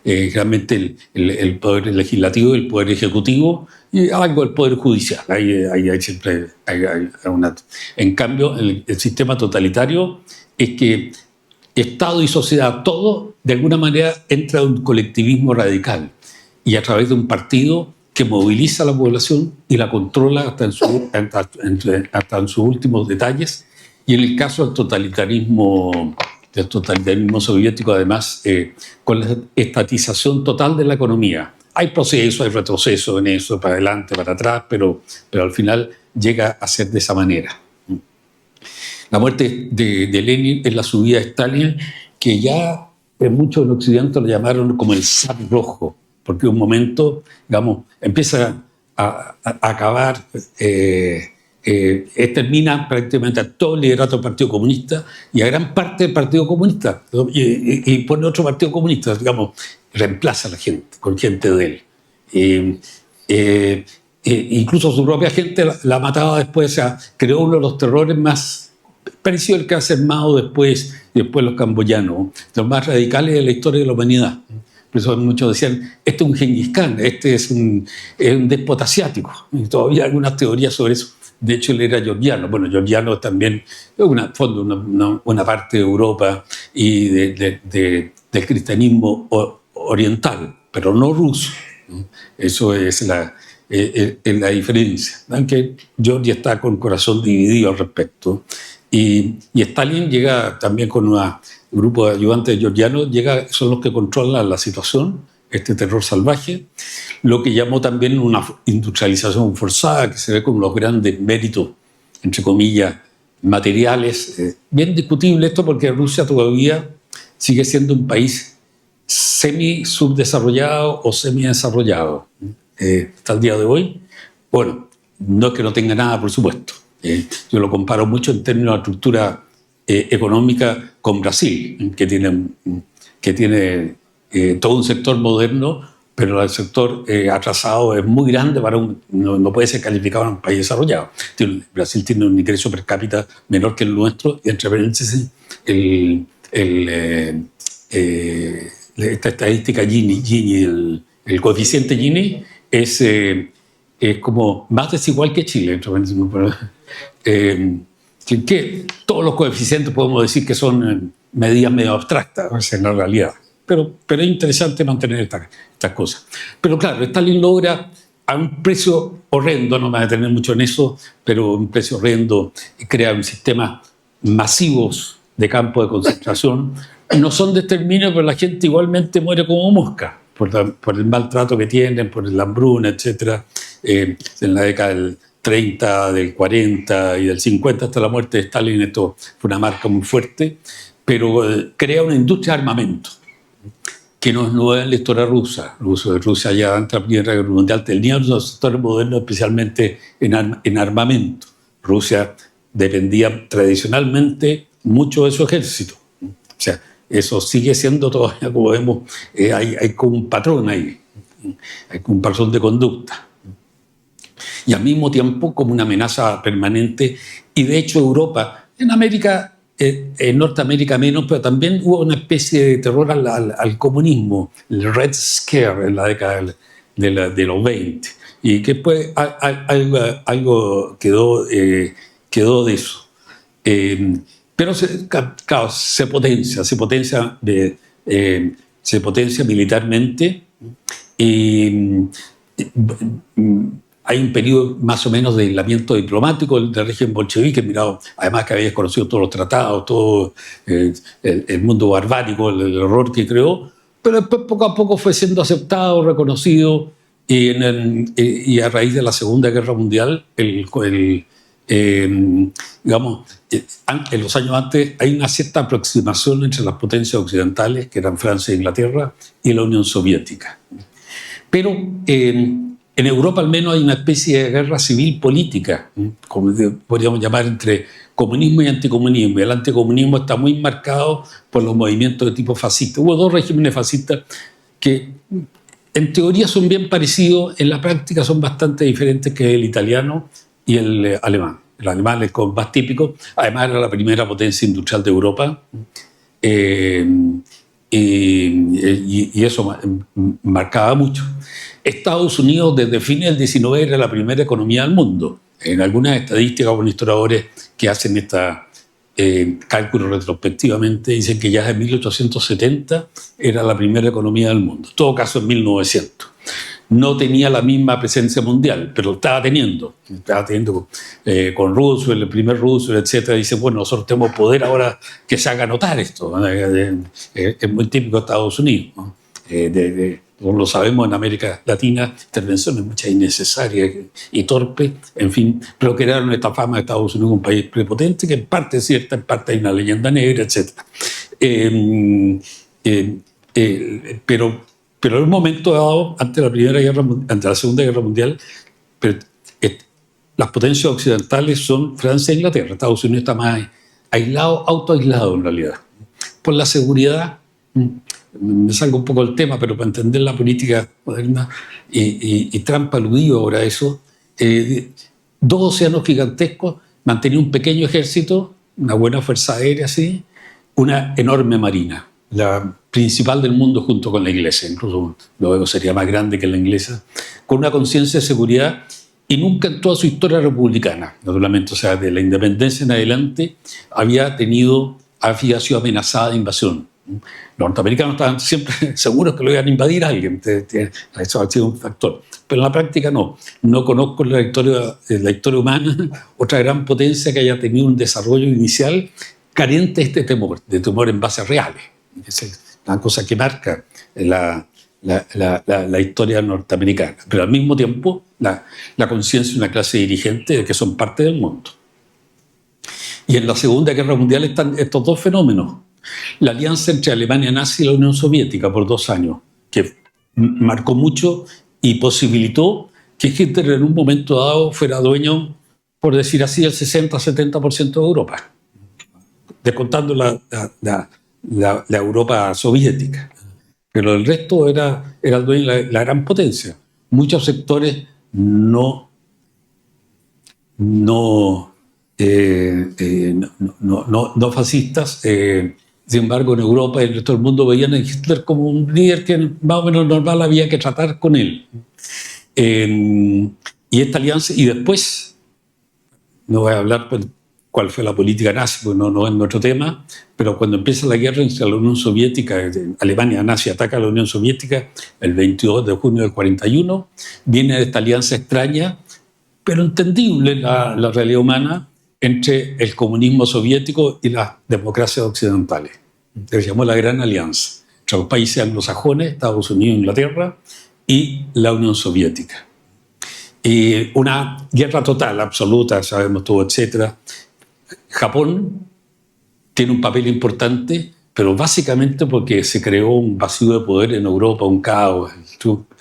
Realmente el poder legislativo y el poder ejecutivo y algo del poder judicial. Ahí siempre hay una... En cambio, el sistema totalitario es que Estado y sociedad, todo, de alguna manera, entra en un colectivismo radical y a través de un partido que moviliza a la población y la controla hasta en sus últimos detalles. Y en el caso del totalitarismo soviético, además, con la estatización total de la economía. Hay proceso, hay retroceso en eso, para adelante, para atrás, pero al final llega a ser de esa manera. La muerte de Lenin es la subida de Stalin, que ya muchos en Occidente lo llamaron como el zar rojo, porque un momento, digamos, empieza acabar, extermina prácticamente a todo el liderato del Partido Comunista y a gran parte del Partido Comunista, y pone otro Partido Comunista, digamos, reemplaza a la gente con gente de él. Incluso su propia gente la mataba después, o sea, creó uno de los terrores más parecido al que ha armado después los camboyanos, los más radicales de la historia de la humanidad. Por eso muchos decían, este es un Gengis Khan, este es un déspota asiático. Y todavía hay algunas teorías sobre eso. De hecho, él era georgiano. Bueno, georgiano también es una parte de Europa y del cristianismo oriental, pero no ruso. Eso es la diferencia. Aunque Georgia está con corazón dividido al respecto. Y Stalin llega también con un grupo de ayudantes georgianos, son los que controlan la situación, este terror salvaje, lo que llamó también una industrialización forzada, que se ve como los grandes méritos, entre comillas, materiales. Bien discutible esto porque Rusia todavía sigue siendo un país semi-subdesarrollado o semi-desarrollado. Hasta el día de hoy, bueno, no es que no tenga nada, por supuesto. Yo lo comparo mucho en términos de estructura económica con Brasil, que tiene todo un sector moderno, pero el sector atrasado es muy grande, no puede ser calificado en un país desarrollado. Brasil tiene un ingreso per cápita menor que el nuestro, y entre paréntesis, esta estadística Gini, el coeficiente Gini es como más desigual que Chile. Que todos los coeficientes podemos decir que son medidas medio abstractas en la realidad, pero es interesante mantener estas cosas. Pero claro, Stalin logra a un precio horrendo, no me voy a detener mucho en eso, pero un precio horrendo, crea un sistema masivos de campos de concentración. No son de exterminio, pero la gente igualmente muere como mosca por el maltrato que tienen, por la hambruna, etc. En la década del 30, del 40 y del 50 hasta la muerte de Stalin, esto fue una marca muy fuerte, pero crea una industria de armamento que no es nueva en la historia rusa. Rusia ya antes de la Primera Guerra Mundial tenía unos sectores modernos, especialmente en armamento. Rusia dependía tradicionalmente mucho de su ejército. O sea, eso sigue siendo todavía, como vemos, hay como un patrón ahí, hay como un patrón de conducta. Y al mismo tiempo como una amenaza permanente, y de hecho Europa, en América, en Norteamérica menos, pero también hubo una especie de terror al comunismo, el Red Scare en la década de los 20, y que después algo quedó de eso. Pero claro, se potencia militarmente, y hay un periodo más o menos de aislamiento diplomático del régimen bolchevique, mirado, además que había conocido todos los tratados, todo el mundo barbárico, el horror que creó, pero después poco a poco fue siendo aceptado, reconocido, y a raíz de la Segunda Guerra Mundial, digamos, en los años antes hay una cierta aproximación entre las potencias occidentales, que eran Francia e Inglaterra, y la Unión Soviética. Pero en Europa al menos hay una especie de guerra civil política, como podríamos llamar, entre comunismo y anticomunismo. Y el anticomunismo está muy marcado por los movimientos de tipo fascista. Hubo dos regímenes fascistas que en teoría son bien parecidos, en la práctica son bastante diferentes, que el italiano y el alemán. El alemán es como más típico, además era la primera potencia industrial de Europa, y eso marcaba mucho. Estados Unidos desde fines del 19 era la primera economía del mundo. En algunas estadísticas con historiadores que hacen cálculos retrospectivamente dicen que ya en 1870 era la primera economía del mundo. En todo caso, en 1900. No tenía la misma presencia mundial, pero estaba teniendo con Roosevelt, el primer Roosevelt, etc. Dice, bueno, nosotros tenemos poder ahora que se haga notar esto. Es muy típico de Estados Unidos, ¿no? Como lo sabemos en América Latina, intervenciones muchas innecesarias y torpes, en fin, pero crearon esta fama de Estados Unidos, un país prepotente, que en parte es cierta, en parte hay una leyenda negra, etc. Pero en un momento dado, ante la Segunda Guerra Mundial, pero las potencias occidentales son Francia e Inglaterra. Estados Unidos está más aislado, autoaislado en realidad. Por la seguridad, me salgo un poco del tema, pero para entender la política moderna, y Trump aludió ahora a eso, dos océanos gigantescos, mantenía un pequeño ejército, una buena fuerza aérea, sí, una enorme marina, la principal del mundo junto con la inglesa, incluso luego sería más grande que la inglesa, con una conciencia de seguridad, y nunca en toda su historia republicana, naturalmente, o sea, de la independencia en adelante, había sido amenazada de invasión. Los norteamericanos estaban siempre seguros que lo iban a invadir a alguien, eso ha sido un factor. Pero en la práctica no. No conozco en la historia humana otra gran potencia que haya tenido un desarrollo inicial carente de este temor, de temor en bases reales. Es una cosa que marca la historia norteamericana. Pero al mismo tiempo, la conciencia de una clase dirigente de que son parte del mundo. Y en la Segunda Guerra Mundial están estos dos fenómenos. La alianza entre Alemania nazi y la Unión Soviética por 2 años, que marcó mucho y posibilitó que Hitler en un momento dado fuera dueño, por decir así, del 60-70% de Europa, descontando la Europa soviética. Pero el resto era el dueño de la gran potencia. Muchos sectores no fascistas, sin embargo, en Europa y en el resto del mundo veían a Hitler como un líder que más o menos normal había que tratar con él. Y esta alianza, y después, no voy a hablar cuál fue la política nazi, porque no es nuestro tema, pero cuando empieza la guerra entre la Unión Soviética, Alemania nazi ataca a la Unión Soviética el 22 de junio del 41, viene esta alianza extraña, pero entendible la realidad humana, entre el comunismo soviético y las democracias occidentales. Se llamó la Gran Alianza, entre los países anglosajones, Estados Unidos, Inglaterra, y la Unión Soviética. Y una guerra total, absoluta, sabemos todo, etc. Japón tiene un papel importante, pero básicamente porque se creó un vacío de poder en Europa, un caos.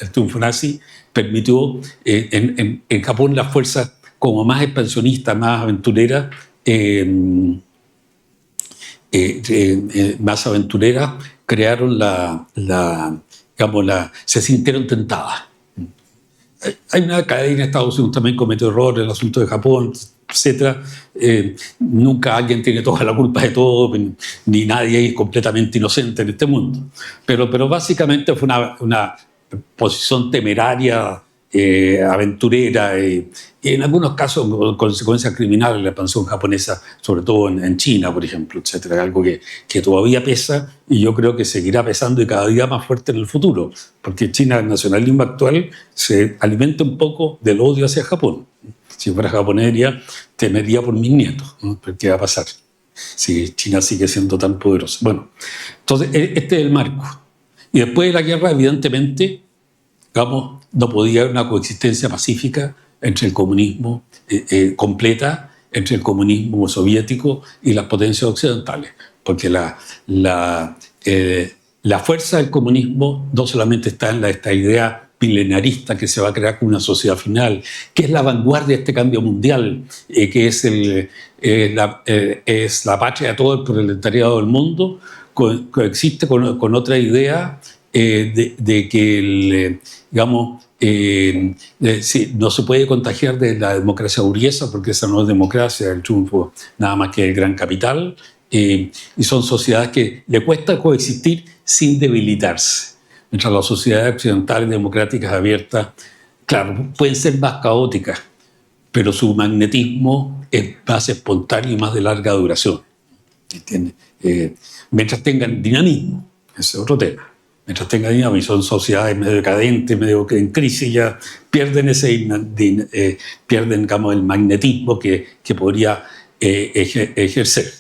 El triunfo nazi permitió en Japón las fuerzas como más expansionistas, más aventureras, crearon se sintieron tentadas. Hay una cadena en Estados Unidos también cometió errores en el asunto de Japón, etc. Nunca alguien tiene toda la culpa de todo, ni nadie es completamente inocente en este mundo. Pero básicamente fue una posición temeraria, aventurera, y en algunos casos con consecuencias criminales la expansión japonesa, sobre todo en China, por ejemplo, etcétera, algo que todavía pesa y yo creo que seguirá pesando y cada día más fuerte en el futuro, porque China, el nacionalismo actual, se alimenta un poco del odio hacia Japón. Si fuera japonés, temería por mis nietos, ¿no? ¿Qué va a pasar si China sigue siendo tan poderosa? Bueno, entonces este es el marco. Y después de la guerra, evidentemente, no podía haber una coexistencia pacífica entre el comunismo completa, entre el comunismo soviético y las potencias occidentales, porque la fuerza del comunismo no solamente está en esta idea milenarista que se va a crear con una sociedad final, que es la vanguardia de este cambio mundial, que es la patria de todo el proletariado del mundo, coexiste con otra idea de que no se puede contagiar de la democracia burguesa, porque esa no es democracia, el triunfo nada más que el gran capital, y son sociedades que le cuesta coexistir sin debilitarse. Mientras las sociedades occidentales democráticas abiertas, claro, pueden ser más caóticas, pero su magnetismo es más espontáneo y más de larga duración. ¿Entiendes? Mientras tengan dinamismo, ese es otro tema. Mientras tengan dinamismo, y son sociedades medio decadentes, medio en crisis, ya pierden el magnetismo que podría ejercer.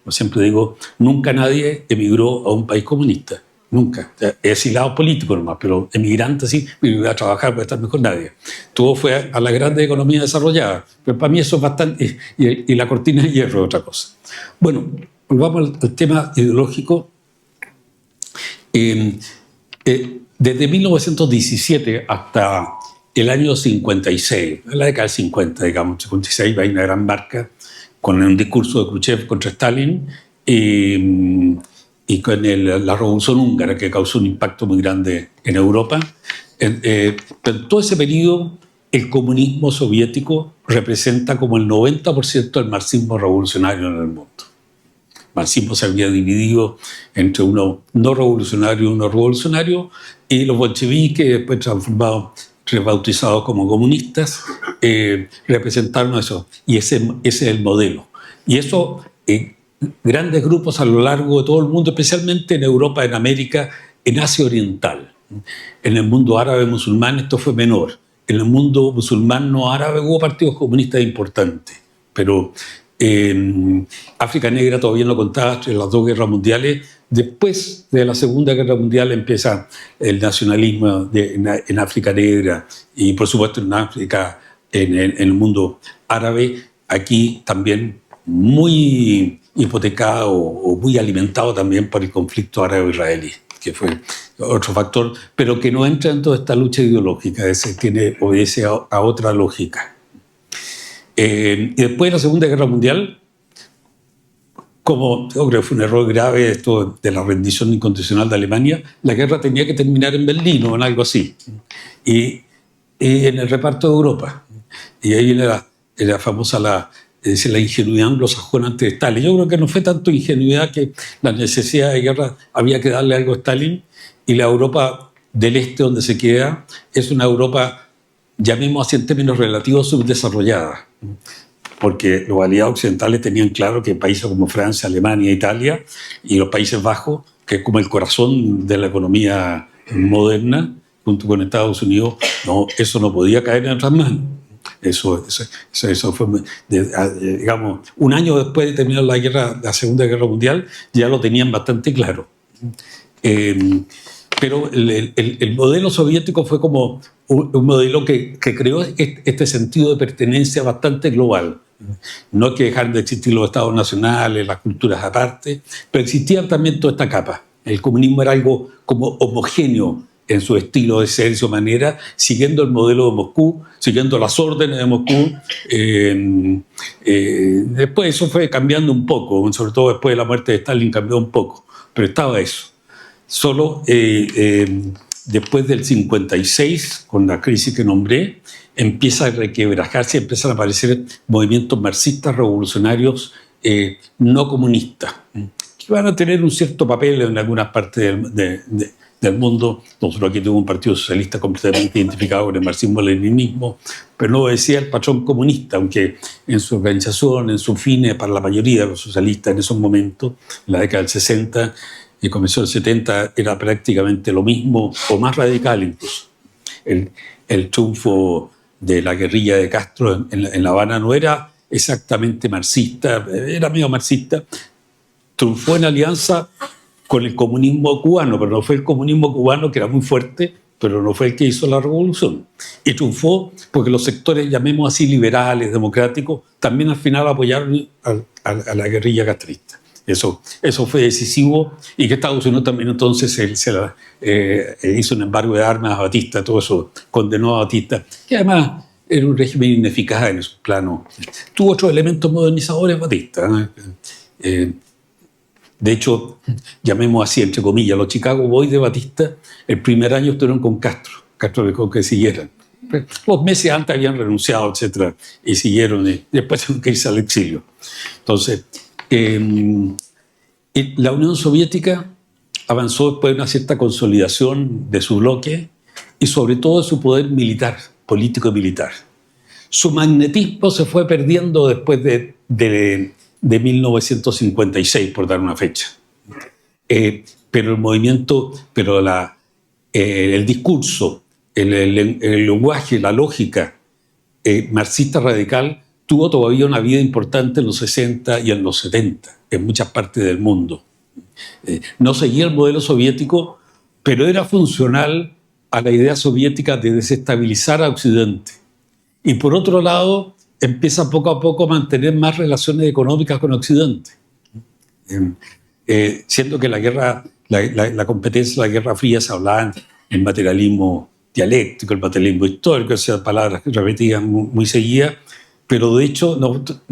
Yo siempre digo, nunca nadie emigró a un país comunista. Nunca. He asilado político nomás, pero emigrante sí, iba a trabajar para estar mejor nadie. Todo fue a la grande economía desarrollada. Pero para mí eso es bastante... Y la cortina de hierro es otra cosa. Bueno, volvamos al tema ideológico. Desde 1917 hasta el año 56, la década del 50, digamos, 56, hay una gran marca con un discurso de Khrushchev contra Stalin y con la Revolución Húngara, que causó un impacto muy grande en Europa. Pero en todo ese periodo, el comunismo soviético representa como el 90% del marxismo revolucionario en el mundo. El marxismo se había dividido entre uno no revolucionario y uno revolucionario, y los bolcheviques, después rebautizados como comunistas, representaron eso. Y ese es el modelo. Y eso, grandes grupos a lo largo de todo el mundo, especialmente en Europa, en América, en Asia Oriental. En el mundo árabe musulmán esto fue menor. En el mundo musulmán no árabe hubo partidos comunistas importantes, pero África Negra todavía no contaba entre las dos guerras mundiales. Después de la Segunda Guerra Mundial empieza el nacionalismo en África Negra y por supuesto en África, en el mundo árabe, aquí también muy hipotecado o muy alimentado también por el conflicto árabe-israelí, que fue otro factor, pero que no entra en toda esta lucha ideológica, obedece a otra lógica. Y después de la Segunda Guerra Mundial, como yo creo que fue un error grave esto de la rendición incondicional de Alemania, la guerra tenía que terminar en Berlín o en algo así, y en el reparto de Europa. Y ahí era famosa la ingenuidad anglosajona ante Stalin. Yo creo que no fue tanto ingenuidad, que la necesidad de guerra había que darle algo a Stalin, y la Europa del Este, donde se queda, es una Europa, llamemos así en términos relativos, subdesarrollada, porque los aliados occidentales tenían claro que países como Francia, Alemania, Italia y los Países Bajos, que es como el corazón de la economía moderna, junto con Estados Unidos, no, eso no podía caer en otras manos. Eso fue, digamos, un año después de terminar la Segunda Guerra Mundial, ya lo tenían bastante claro. Pero el modelo soviético fue como un modelo que creó este sentido de pertenencia bastante global. No hay que dejar de existir los estados nacionales, las culturas aparte, pero existía también toda esta capa. El comunismo era algo como homogéneo en su estilo de ser y su manera, siguiendo el modelo de Moscú, siguiendo las órdenes de Moscú. Después eso fue cambiando un poco, sobre todo después de la muerte de Stalin cambió un poco, pero estaba eso. Solo después del 56, con la crisis que nombré, empieza a requebrajarse, empiezan a aparecer movimientos marxistas revolucionarios no comunistas, que van a tener un cierto papel en algunas partes del mundo. Nosotros aquí tenemos un partido socialista completamente identificado con el marxismo-leninismo, pero no decía el patrón comunista, aunque en su organización, en sus fines, para la mayoría de los socialistas en esos momentos, en la década del 60 y comenzó el 70, era prácticamente lo mismo o más radical incluso. El triunfo de la guerrilla de Castro en La Habana no era exactamente marxista, era medio marxista, triunfó en alianza con el comunismo cubano, pero no fue el comunismo cubano, que era muy fuerte, pero no fue el que hizo la revolución. Y triunfó porque los sectores, llamemos así, liberales, democráticos, también al final apoyaron a la guerrilla castrista. Eso fue decisivo, y que Estados Unidos también entonces hizo un embargo de armas a Batista, todo eso condenó a Batista, que además era un régimen ineficaz en esos planos. Tuvo otros elementos modernizadores Batista. De hecho, llamemos así, entre comillas, los Chicago Boys de Batista, el primer año estuvieron con Castro dejó que siguieran. Los meses antes habían renunciado, etcétera, y siguieron, y después tuvieron que irse al exilio. Entonces, la Unión Soviética avanzó después de una cierta consolidación de su bloque y sobre todo de su poder militar, político y militar. Su magnetismo se fue perdiendo después de 1956, por dar una fecha. Pero el movimiento, el discurso, el lenguaje, la lógica marxista radical tuvo todavía una vida importante en los 60 y en los 70, en muchas partes del mundo. No seguía el modelo soviético, pero era funcional a la idea soviética de desestabilizar a Occidente. Y por otro lado, empieza poco a poco a mantener más relaciones económicas con Occidente. Siendo que la competencia de la Guerra Fría se hablaba en materialismo dialéctico, el materialismo histórico, esas palabras repetidas muy seguidas, pero de hecho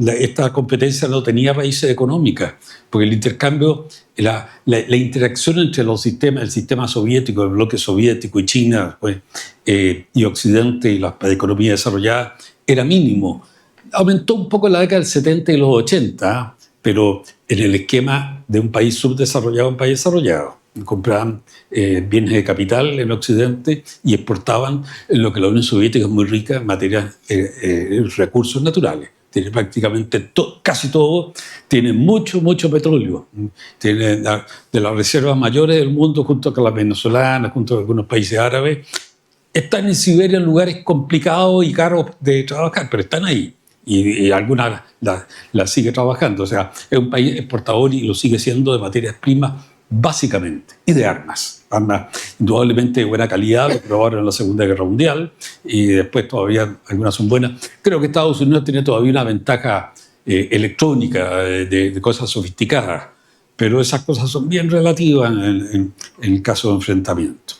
esta competencia no tenía raíces económicas, porque el intercambio, la interacción entre los sistemas, el sistema soviético, el bloque soviético y China, pues, y Occidente y las economías desarrolladas, era mínimo. Aumentó un poco en la década del 70 y los 80, pero en el esquema de un país subdesarrollado a un país desarrollado. Compraban bienes de capital en Occidente y exportaban lo que la Unión Soviética es muy rica en materia de recursos naturales. Tiene prácticamente casi todo, tiene mucho petróleo. Tiene de las reservas mayores del mundo, junto con las venezolanas, junto con algunos países árabes. Están en Siberia en lugares complicados y caros de trabajar, pero están ahí. Y algunas las sigue trabajando. O sea, es un país exportador y lo sigue siendo de materias primas básicamente, y de armas. Armas indudablemente de buena calidad, lo probaron en la Segunda Guerra Mundial y después todavía algunas son buenas. Creo que Estados Unidos tiene todavía una ventaja electrónica de cosas sofisticadas, pero esas cosas son bien relativas en el caso de enfrentamiento.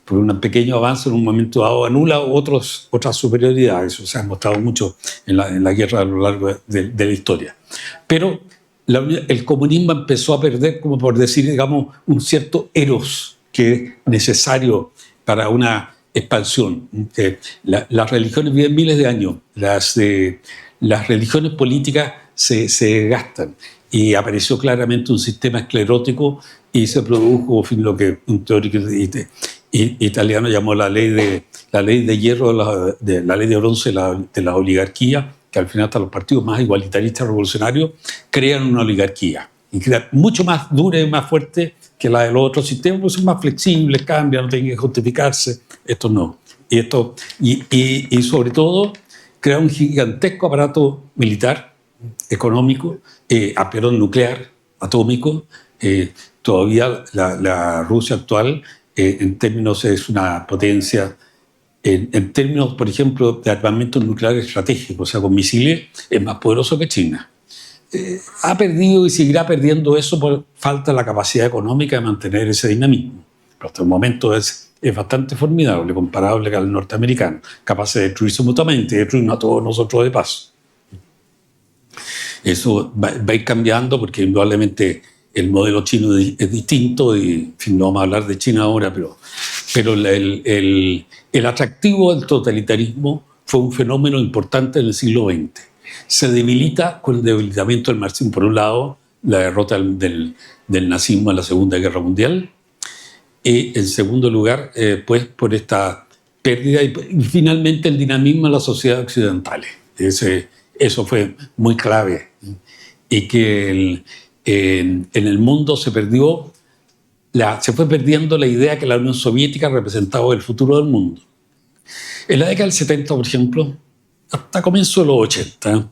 Por un pequeño avance en un momento dado anula otras superioridades. Eso se ha mostrado mucho en la guerra a lo largo de la historia. Pero el comunismo empezó a perder, como por decir, digamos, un cierto eros que es necesario para una expansión. Las religiones viven miles de años, las religiones políticas se gastan y apareció claramente un sistema esclerótico y se produjo lo que un teórico italiano llamó la ley de hierro, la ley de bronce de la oligarquía, que al final hasta los partidos más igualitaristas revolucionarios crean una oligarquía y crean mucho más dura y más fuerte que la de los otros sistemas, porque son más flexibles, cambian, no tienen que justificarse. Estos no. Y sobre todo crea un gigantesco aparato militar, económico, nuclear, atómico. Todavía la Rusia actual, en términos, es una potencia. En términos, por ejemplo, de armamento nuclear estratégico, o sea, con misiles, es más poderoso que China. Ha perdido y seguirá perdiendo eso por falta de la capacidad económica de mantener ese dinamismo. Pero hasta el momento es bastante formidable, comparable al norteamericano, capaz de destruirse mutuamente y destruirnos a todos nosotros de paso. Eso va a ir cambiando porque indudablemente el modelo chino es distinto y, en fin, no vamos a hablar de China ahora, pero el atractivo del totalitarismo fue un fenómeno importante en el siglo XX. Se debilita con el debilitamiento del marxismo, por un lado, la derrota del nazismo en la Segunda Guerra Mundial, y en segundo lugar, pues por esta pérdida y finalmente el dinamismo en las sociedades occidentales. Eso fue muy clave. Y que en el mundo se fue perdiendo la idea que la Unión Soviética representaba el futuro del mundo. En la década del 70, por ejemplo, hasta comienzo de los 80,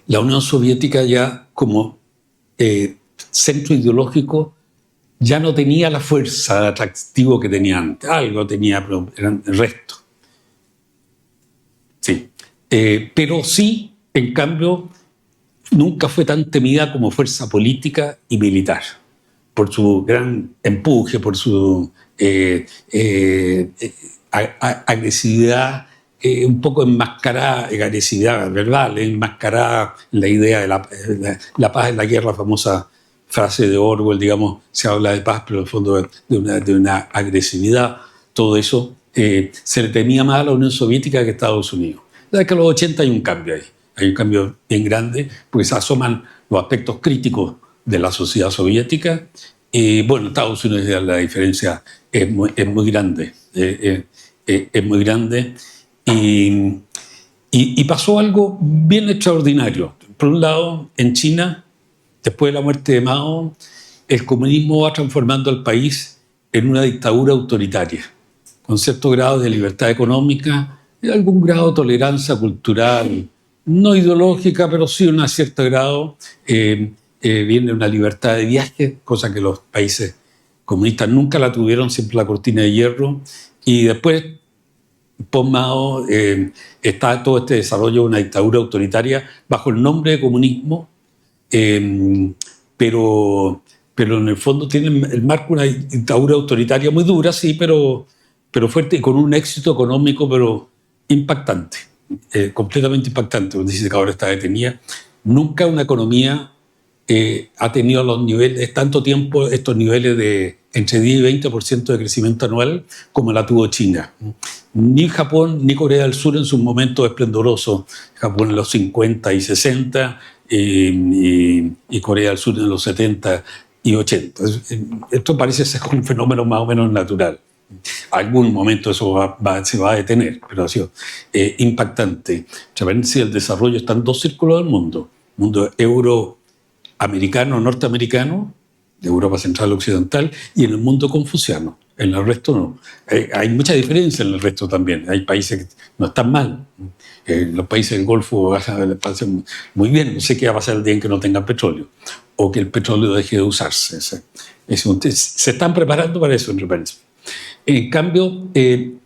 la Unión Soviética ya como centro ideológico ya no tenía la fuerza de atractivo que tenía antes. Algo tenía, pero eran el resto. Sí. Pero sí, en cambio, nunca fue tan temida como fuerza política y militar, por su gran empuje, por su agresividad, un poco enmascarada, agresividad verbal, enmascarada la idea de la paz en la guerra, famosa frase de Orwell, digamos, se habla de paz, pero en el fondo de una agresividad. Todo eso se le temía más a la Unión Soviética que a Estados Unidos. Desde que en los 80 hay un cambio ahí. Hay un cambio bien grande, porque se asoman los aspectos críticos de la sociedad soviética. Y bueno, Estados Unidos la diferencia es muy grande. Es muy grande. Y pasó algo bien extraordinario. Por un lado, en China, después de la muerte de Mao, el comunismo va transformando al país en una dictadura autoritaria, con cierto grado de libertad económica y algún grado de tolerancia cultural, no ideológica, pero sí un cierto grado. Viene una libertad de viaje, cosa que los países comunistas nunca la tuvieron, siempre la cortina de hierro. Y después, post Mao, está todo este desarrollo de una dictadura autoritaria bajo el nombre de comunismo, pero pero en el fondo tiene el marco una dictadura autoritaria muy dura, sí, pero fuerte y con un éxito económico, pero impactante, completamente impactante. Dice que ahora está detenida. Nunca una economía ha tenido los niveles, tanto tiempo, estos niveles de entre 10 y 20% de crecimiento anual como la tuvo China. Ni Japón ni Corea del Sur en sus momentos esplendorosos. Japón en los 50 y 60 y Corea del Sur en los 70 y 80. Esto parece ser un fenómeno más o menos natural. Algún momento eso se va a detener, pero ha sido impactante. Si el desarrollo está en dos círculos del mundo: mundo euroamericano, norteamericano, de Europa Central Occidental, y en el mundo confuciano. En el resto no. Hay mucha diferencia en el resto también. Hay países que no están mal. Los países del Golfo pasan muy bien. No sé qué va a pasar el día en que no tengan petróleo o que el petróleo deje de usarse. Se están preparando para eso, entre países. En cambio, en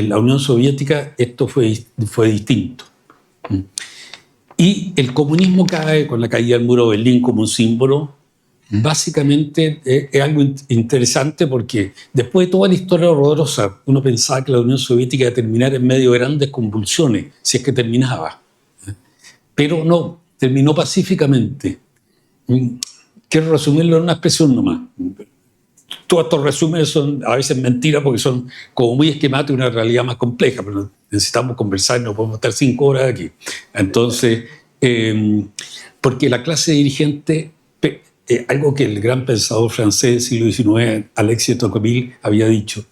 la Unión Soviética esto fue distinto. Y el comunismo cae con la caída del muro de Berlín como un símbolo. Básicamente es algo interesante porque después de toda la historia horrorosa, uno pensaba que la Unión Soviética iba a terminar en medio de grandes convulsiones, si es que terminaba. Pero no, terminó pacíficamente. Quiero resumirlo en una expresión nomás. Todos estos resúmenes son a veces mentiras porque son como muy esquemáticos y una realidad más compleja, pero necesitamos conversar y no podemos estar 5 horas aquí. Entonces, porque la clase dirigente, algo que el gran pensador francés del siglo XIX, Alexis de Tocqueville, había dicho,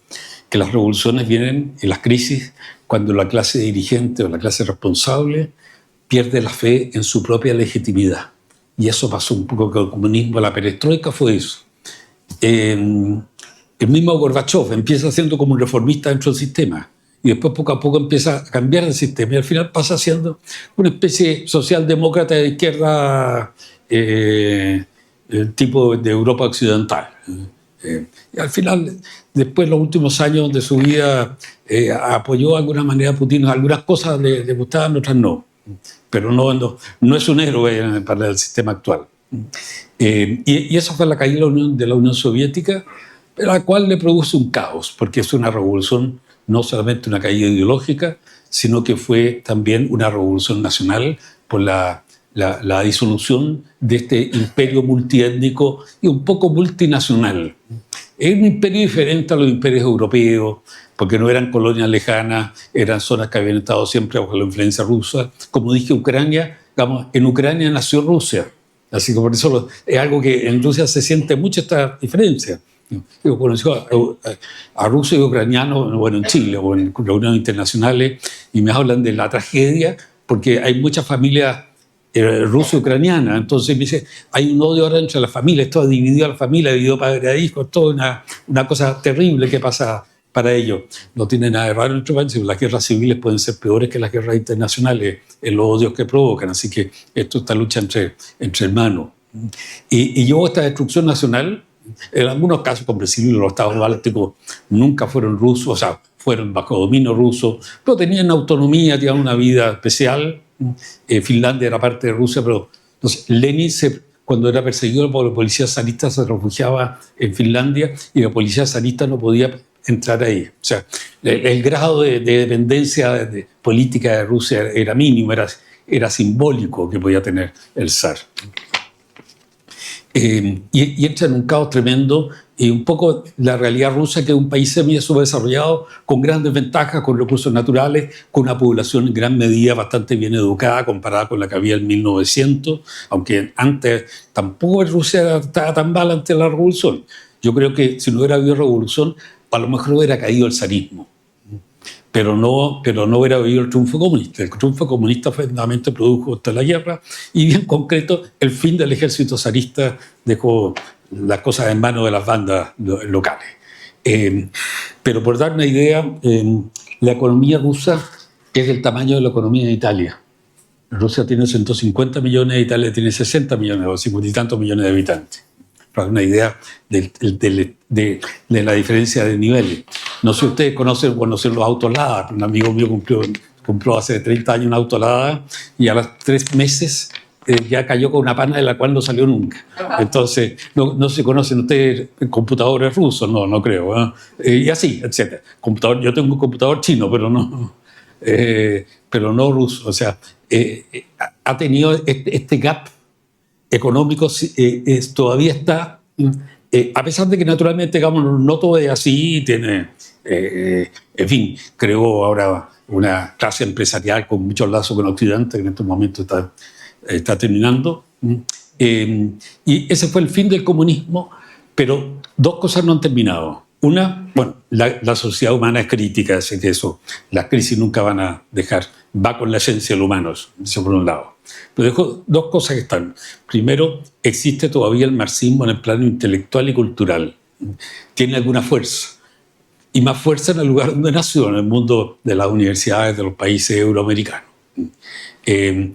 que las revoluciones vienen en las crisis cuando la clase dirigente o la clase responsable pierde la fe en su propia legitimidad. Y eso pasó un poco con el comunismo. La perestroika fue eso. El mismo Gorbachev empieza siendo como un reformista dentro del sistema y después poco a poco empieza a cambiar el sistema y al final pasa siendo una especie socialdemócrata de izquierda tipo de Europa occidental. Y al final, después los últimos años de su vida, apoyó de alguna manera a Putin. Algunas cosas le gustaban, otras no. Pero no es un héroe para el sistema actual. Y eso fue la caída de la Unión Soviética, la cual le produce un caos, porque es una revolución, no solamente una caída ideológica, sino que fue también una revolución nacional por la disolución de este imperio multiétnico y un poco multinacional. Es un imperio diferente a los imperios europeos, porque no eran colonias lejanas, eran zonas que habían estado siempre bajo la influencia rusa. Como dije, Ucrania, digamos, en Ucrania nació Rusia. Así que por eso es algo que en Rusia se siente mucho esta diferencia. Yo conocí a rusos y ucranianos, bueno, en Chile o en reuniones internacionales, y me hablan de la tragedia, porque hay muchas familias ruso-ucraniana. Entonces me dice, hay un odio ahora entre las familias, esto ha dividido a la familia, ha dividido padre a hijo, es toda una cosa terrible que pasa para ellos. No tiene nada de raro en nuestro país, las guerras civiles pueden ser peores que las guerras internacionales en los odios que provocan, así que esta lucha entre hermanos. Y yo esta destrucción nacional, en algunos casos comprensibles, los estados bálticos nunca fueron rusos, o sea, fueron bajo dominio ruso, pero tenían autonomía, tenían una vida especial. Finlandia era parte de Rusia, pero entonces, Lenin, cuando era perseguido por la policía zarista, se refugiaba en Finlandia y la policía zarista no podía entrar ahí. O sea, el grado de dependencia política de Rusia era mínimo, era simbólico que podía tener el zar. Y entra en un caos tremendo y un poco la realidad rusa, que es un país semi-subdesarrollado, con grandes ventajas, con recursos naturales, con una población en gran medida bastante bien educada comparada con la que había en 1900, aunque antes tampoco Rusia estaba tan mal ante la revolución. Yo creo que si no hubiera habido revolución, a lo mejor hubiera caído el zarismo, pero no hubiera habido el triunfo comunista. El triunfo comunista fundamentalmente produjo hasta la guerra y, bien concreto, el fin del ejército zarista dejó las cosas en manos de las bandas locales. Pero por dar una idea, la economía rusa es del tamaño de la economía de Italia. Rusia tiene 150 millones, Italia tiene 60 millones o 50 y tantos millones de habitantes. Para una idea de la diferencia de niveles. No sé si ustedes conocen los autos Lada. Un amigo mío compró hace 30 años un auto Lada y a los 3 meses ya cayó con una pana de la cual no salió nunca. Entonces, no se conocen ustedes computadores rusos, no creo. Y así, etc. Yo tengo un computador chino, pero no ruso. O sea, ha tenido este gap económico, todavía está, a pesar de que naturalmente, digamos, no todo es así, tiene, en fin, creó ahora una clase empresarial con muchos lazos con Occidente, que en estos momentos está terminando. Y ese fue el fin del comunismo, pero dos cosas no han terminado. Una, bueno, la sociedad humana es crítica, así que eso, las crisis nunca van a dejar, va con la esencia del humano, eso por un lado. Pero dejo dos cosas que están. Primero, existe todavía el marxismo en el plano intelectual y cultural. Tiene alguna fuerza. Y más fuerza en el lugar donde nació, en el mundo de las universidades de los países euroamericanos. En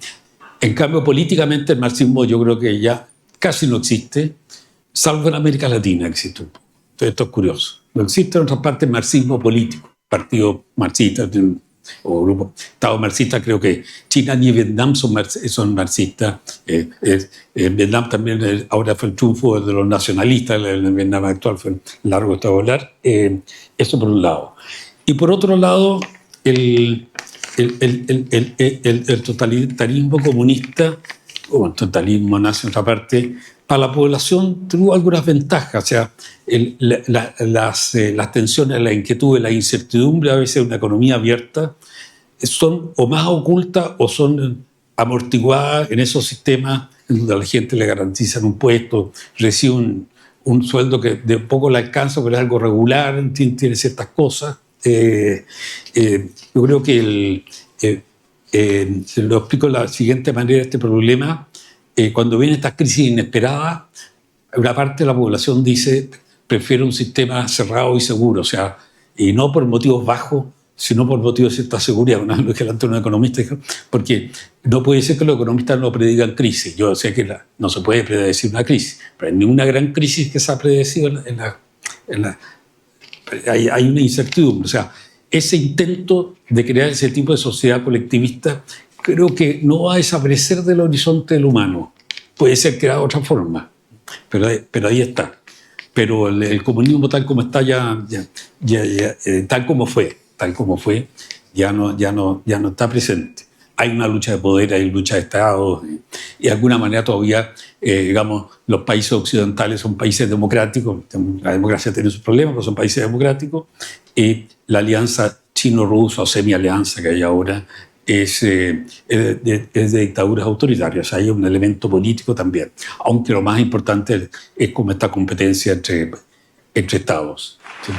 cambio, políticamente el marxismo yo creo que ya casi no existe, salvo en América Latina existe un poco. Entonces, esto es curioso. No existe en otras partes marxismo político, partido marxista o grupo. Estado marxista, creo que China ni Vietnam son marxistas. Vietnam también, ahora fue el triunfo de los nacionalistas, el Vietnam actual fue largo estado de hablar. Eso por un lado. Y por otro lado, el totalitarismo comunista, o el totalismo nace en otra parte, para la población tuvo algunas ventajas. O sea, las tensiones, las inquietudes, la incertidumbre a veces de una economía abierta son o más ocultas o son amortiguadas en esos sistemas en donde a la gente le garantizan un puesto, recibe un sueldo que de poco le alcanza, pero es algo regular, tiene ciertas cosas. Yo creo que se lo explico de la siguiente manera, este problema. Cuando vienen estas crisis inesperadas, una parte de la población dice prefiere un sistema cerrado y seguro, o sea, y no por motivos bajos, sino por motivos de cierta seguridad. Una vez lo que delante un economista dijo, porque no puede ser que los economistas no predigan crisis. Yo sé que no se puede predecir una crisis, pero hay ninguna gran crisis que se ha predecido hay una incertidumbre. O sea, ese intento de crear ese tipo de sociedad colectivista creo que no va a desaparecer del horizonte del humano. Puede ser creado de otra forma, pero ahí está. Pero el comunismo tal como está, tal como fue, ya no está presente. Hay una lucha de poder, hay lucha de Estado, y de alguna manera todavía, digamos, los países occidentales son países democráticos. La democracia tiene sus problemas, pero son países democráticos. Y la alianza chino-rusa o semi-alianza que hay ahora es de dictaduras autoritarias. Hay un elemento político también, aunque lo más importante es como esta competencia entre estados. ¿Sí?